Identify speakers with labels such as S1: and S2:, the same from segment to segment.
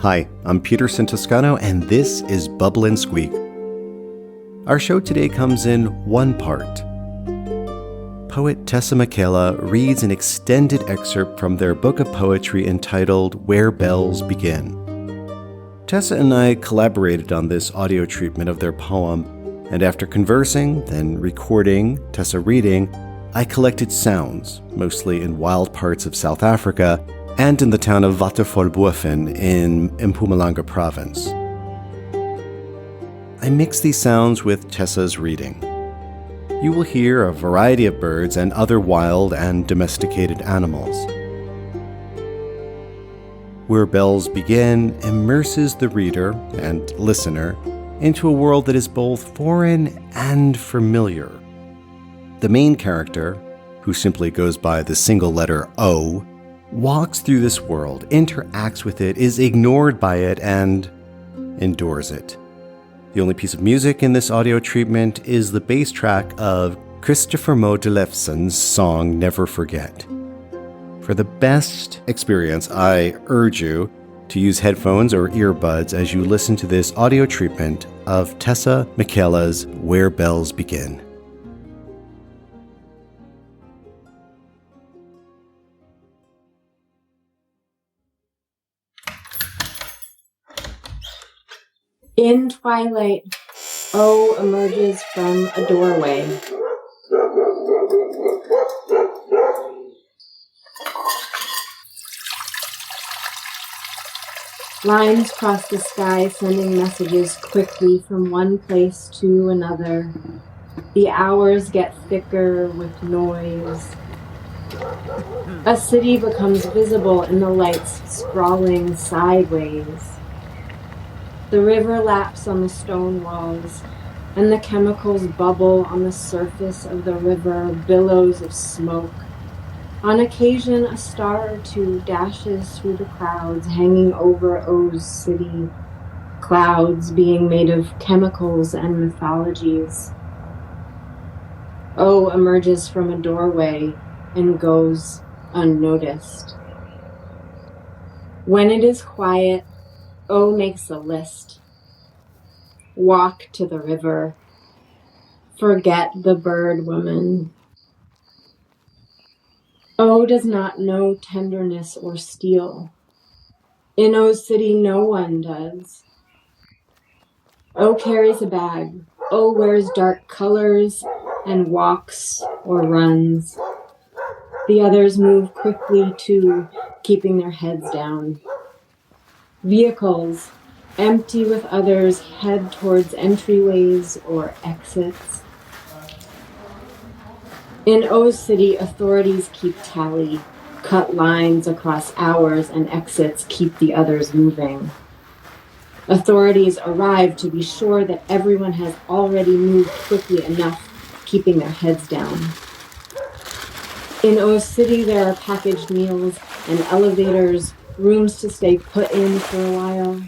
S1: Hi, I'm Peterson Toscano, and this is Bubble and Squeak. Our show today comes in one part. Poet Tessa Micaela reads an extended excerpt from their book of poetry entitled Where Bells Begin. Tessa and I collaborated on this audio treatment of their poem, and after conversing, then recording, Tessa reading, I collected sounds, mostly in wild parts of South Africa, and in the town of Waterval Boven in Mpumalanga province. I mixed these sounds with Tessa's reading. You will hear a variety of birds and other wild and domesticated animals. Where Bells Begin immerses the reader and listener into a world that is both foreign and familiar. The main character, who simply goes by the single letter O, walks through this world, interacts with it, is ignored by it, and endures it. The only piece of music in this audio treatment is the bass track of Christoffer Moe Ditlevsen's song Never Forget. For the best experience, I urge you to use headphones or earbuds as you listen to this audio treatment of Tessa Micaela's Where Bells Begin.
S2: In twilight, O emerges from a doorway. Lines cross the sky, sending messages quickly from one place to another. The hours get thicker with noise. A city becomes visible in the lights sprawling sideways. The river laps on the stone walls, and the chemicals bubble on the surface of the river, billows of smoke. On occasion, a star or two dashes through the clouds hanging over O's city, clouds being made of chemicals and mythologies. O emerges from a doorway and goes unnoticed. When it is quiet, O makes a list. Walk to the river. Forget the bird woman. O does not know tenderness or steel. In O's city, no one does. O carries a bag. O wears dark colors and walks or runs. The others move quickly too, keeping their heads down. Vehicles, empty with others, head towards entryways or exits. In O's city, authorities keep tally, cut lines across hours, and exits keep the others moving. Authorities arrive to be sure that everyone has already moved quickly enough, keeping their heads down. In O's city, there are packaged meals and elevators, rooms to stay put in for a while.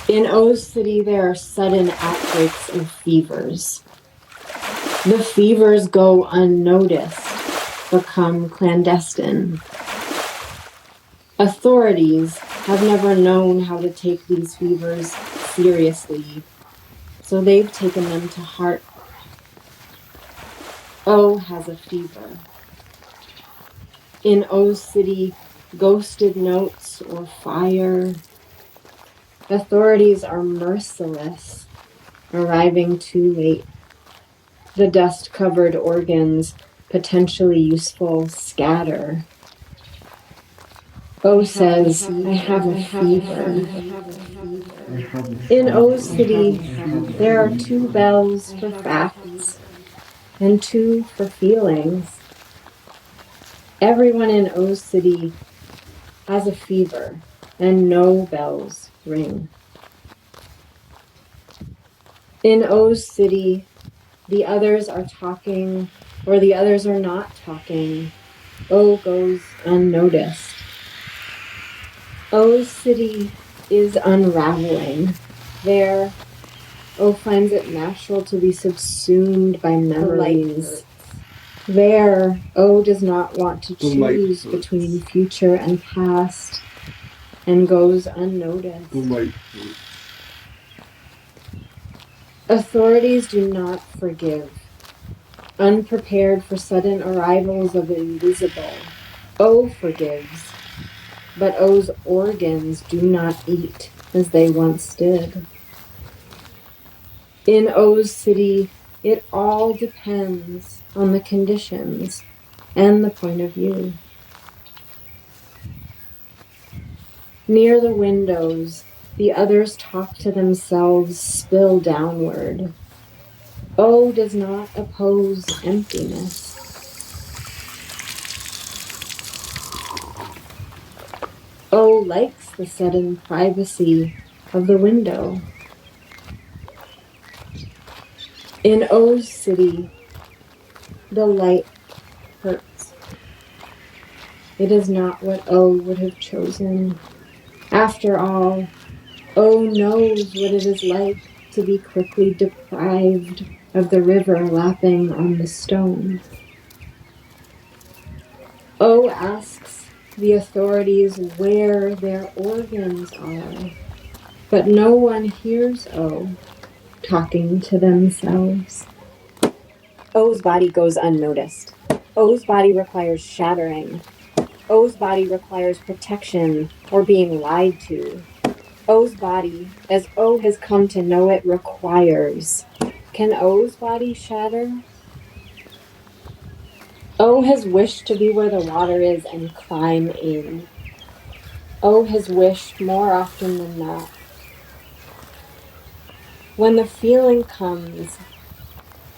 S2: In O's city, there are sudden outbreaks of fevers. The fevers go unnoticed, become clandestine. Authorities have never known how to take these fevers seriously, so they've taken them to heart. O has a fever. In O's city, ghosted notes or fire. Authorities are merciless, arriving too late. The dust-covered organs, potentially useful, scatter. O says, I have a fever. In O's city, there are 2 bells for facts and 2 for feelings. Everyone in O's city has a fever, and no bells ring. In O's city, the others are talking, or the others are not talking. O goes unnoticed. O's city is unraveling. There, O finds it natural to be subsumed by memories. There, O does not want to choose between future and past, and goes unnoticed. Authorities do not forgive, unprepared for sudden arrivals of invisible. O forgives, but O's organs do not eat as they once did. In O's city, it all depends on the conditions and the point of view. Near the windows, the others talk to themselves, spill downward. O does not oppose emptiness. O likes the sudden privacy of the window. In O's city, the light hurts. It is not what O would have chosen. After all, O knows what it is like to be quickly deprived of the river lapping on the stone. O asks the authorities where their organs are, but no one hears O talking to themselves.
S3: O's body goes unnoticed. O's body requires shattering. O's body requires protection or being lied to. O's body, as O has come to know it, requires. Can O's body shatter? O has wished to be where the water is and climb in. O has wished more often than not. When the feeling comes,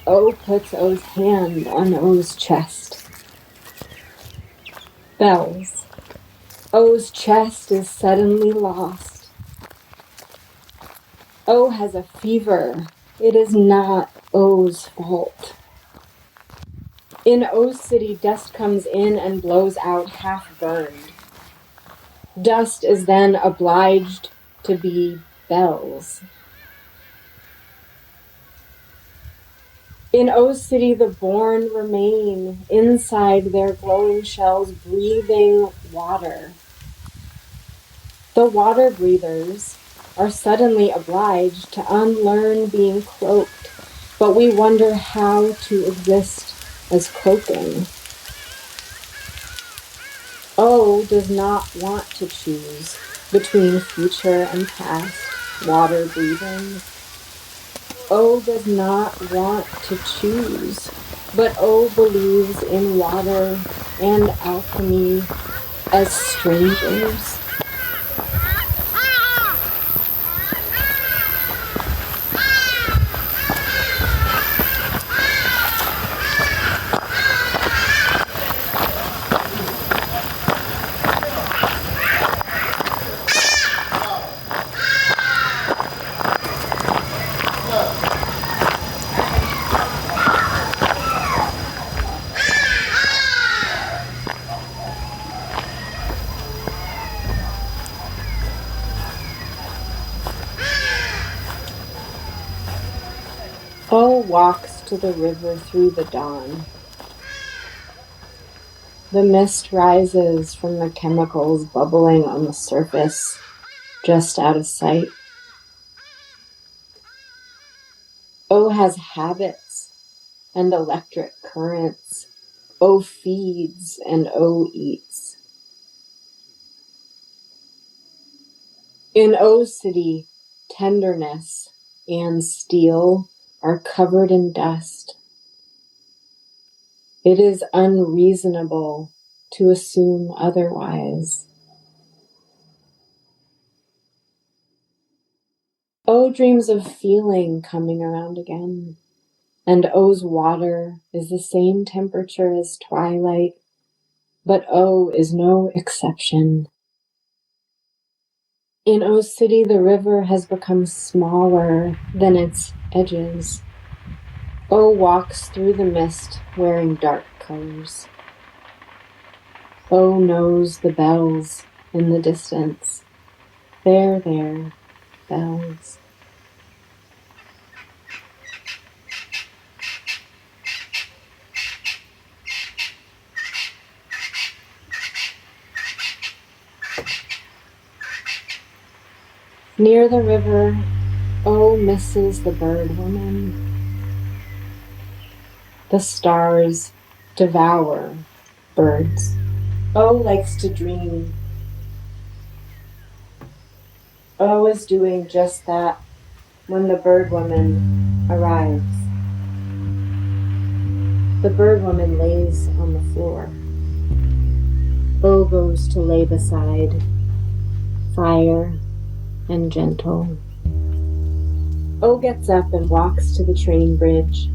S3: O puts O's hand on O's chest. Bells. O's chest is suddenly lost. O has a fever. It is not O's fault. In O's city, dust comes in and blows out half burned. Dust is then obliged to be bells. In O's city, the born remain inside their glowing shells, breathing water. The water breathers are suddenly obliged to unlearn being cloaked, but we wonder how to exist as cloaking. O does not want to choose between future and past water breathing. O does not want to choose, but O believes in water and alchemy as strangers. O walks to the river through the dawn. The mist rises from the chemicals bubbling on the surface, just out of sight. O has habits and electric currents. O feeds and O eats. In O's city, tenderness and steel are covered in dust. It is unreasonable to assume otherwise. O dreams of feeling coming around again, and O's water is the same temperature as twilight, but O is no exception. In O's city, the river has become smaller than its edges. O walks through the mist wearing dark colors. O knows the bells in the distance. There, bells. Near the river, O misses the bird woman. The stars devour birds. O likes to dream. O is doing just that when the bird woman arrives. The bird woman lays on the floor. O goes to lay beside, fire and gentle. O gets up and walks to the train bridge.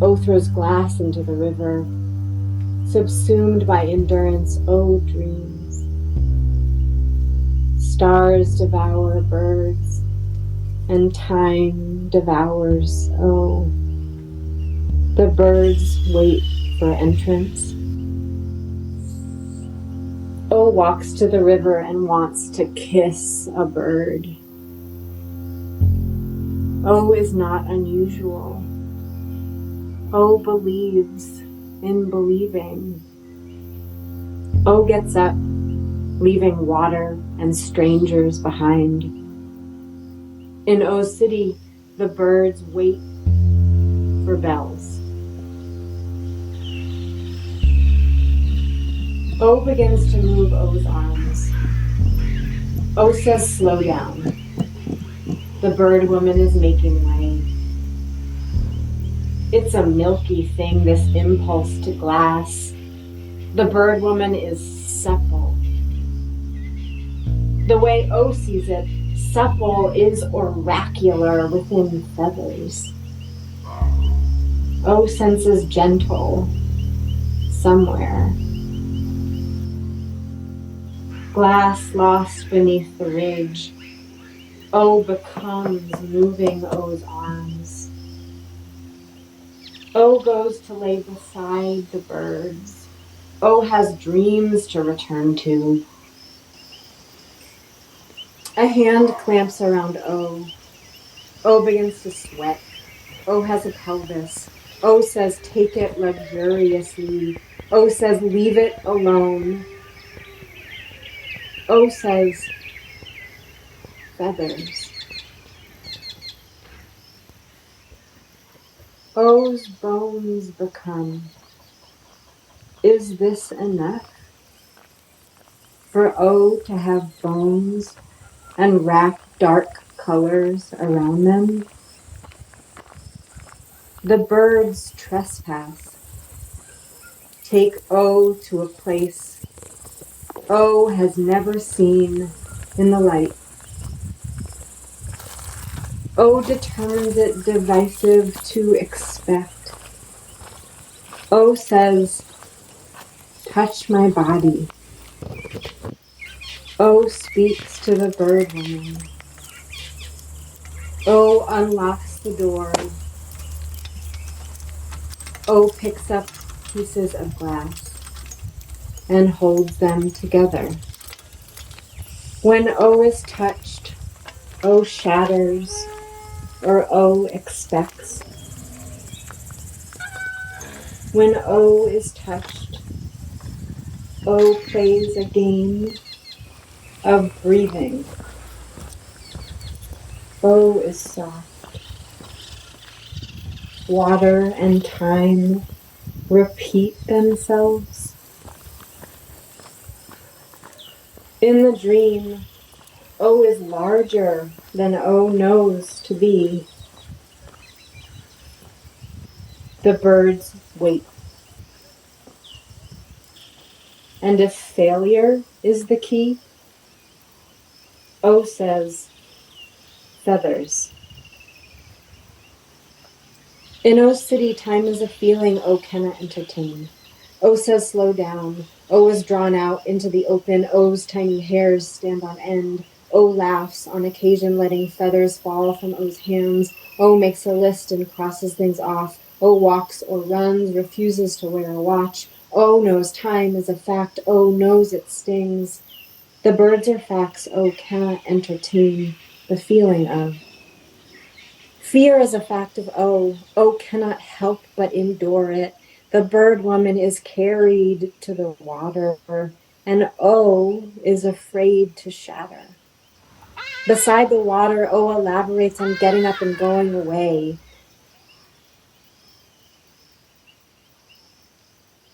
S3: O throws glass into the river. Subsumed by endurance, O dreams. Stars devour birds, and time devours O. The birds wait for entrance. O walks to the river and wants to kiss a bird. O is not unusual. O believes in believing. O gets up, leaving water and strangers behind. In O City, the birds wait for bells. O begins to move O's arms. O says, slow down. The bird woman is making way. It's a milky thing, this impulse to glass. The bird woman is supple. The way O sees it, supple is oracular within feathers. O senses gentle somewhere. Glass lost beneath the ridge. O becomes moving O's arms. O goes to lay beside the birds. O has dreams to return to. A hand clamps around O. O begins to sweat. O has a pelvis. O says, take it luxuriously. O says, leave it alone. O says, feathers. O's bones become. Is this enough? For O to have bones and wrap dark colors around them? The birds trespass. Take O to a place O has never seen in the light. O determines it divisive to expect. O says, touch my body. O speaks to the bird woman. O unlocks the door. O picks up pieces of glass and holds them together. When O is touched, O shatters, or O expects. When O is touched, O plays a game of breathing. O is soft. Water and time repeat themselves. In the dream, O is larger than O knows to be. The birds wait. And if failure is the key, O says, feathers. In O City, time is a feeling O cannot entertain. O says, slow down. O is drawn out into the open. O's tiny hairs stand on end. O laughs, on occasion letting feathers fall from O's hands. O makes a list and crosses things off. O walks or runs, refuses to wear a watch. O knows time is a fact. O knows it stings. The birds are facts O cannot entertain the feeling of. Fear is a fact of O. O cannot help but endure it. The bird woman is carried to the water, and O is afraid to shatter. Beside the water, O elaborates on getting up and going away.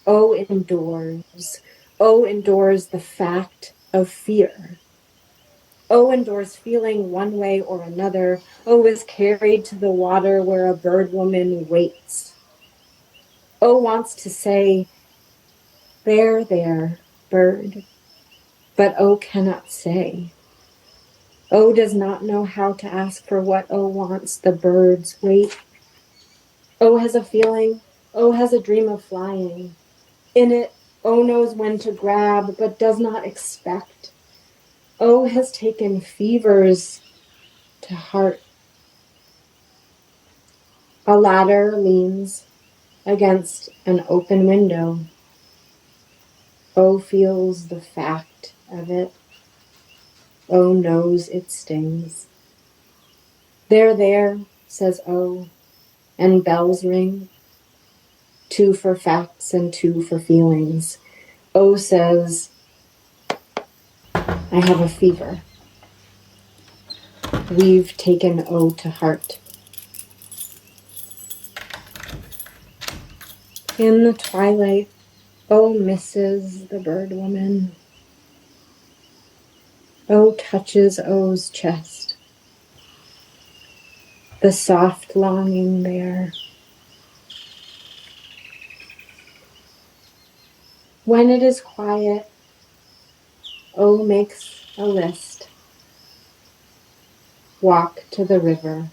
S3: O endures. O endures the fact of fear. O endures feeling one way or another. O is carried to the water where a bird woman waits. O wants to say, there, there, bird, but O cannot say. O does not know how to ask for what O wants. The birds wait. O has a feeling. O has a dream of flying. In it, O knows when to grab, but does not expect. O has taken fevers to heart. A ladder leans against an open window. O feels the fact of it. O knows it stings. There, there, says O, and bells ring. 2 for facts and 2 for feelings. O says, I have a fever. We've taken O to heart. In the twilight, O misses the bird woman. O touches O's chest. The soft longing there. When it is quiet, O makes a list. Walk to the river.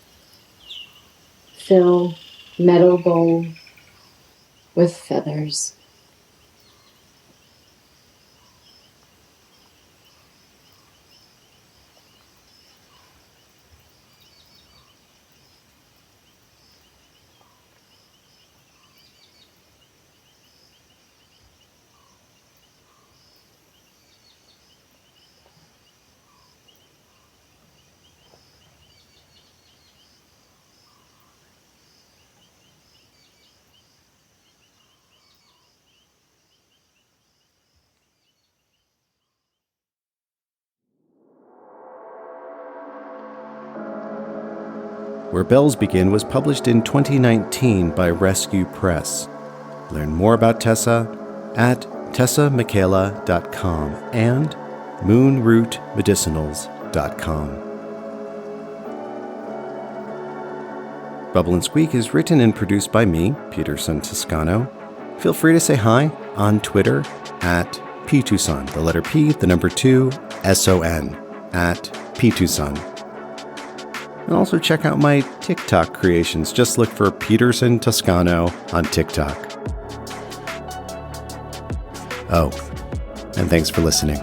S3: Fill meadow bowl with feathers.
S1: Where Bells Begin was published in 2019 by Rescue Press. Learn more about Tessa at tessamicaela.com and moonrootmedicinals.com. Bubble and Squeak is written and produced by me, Peterson Toscano. Feel free to say hi on Twitter at ptucson, the letter P, the number 2, SON, at ptucson. And also check out my TikTok creations. Just look for Peterson Toscano on TikTok. Oh, and thanks for listening.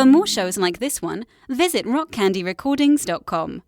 S4: For more shows like this one, visit rockcandyrecordings.com.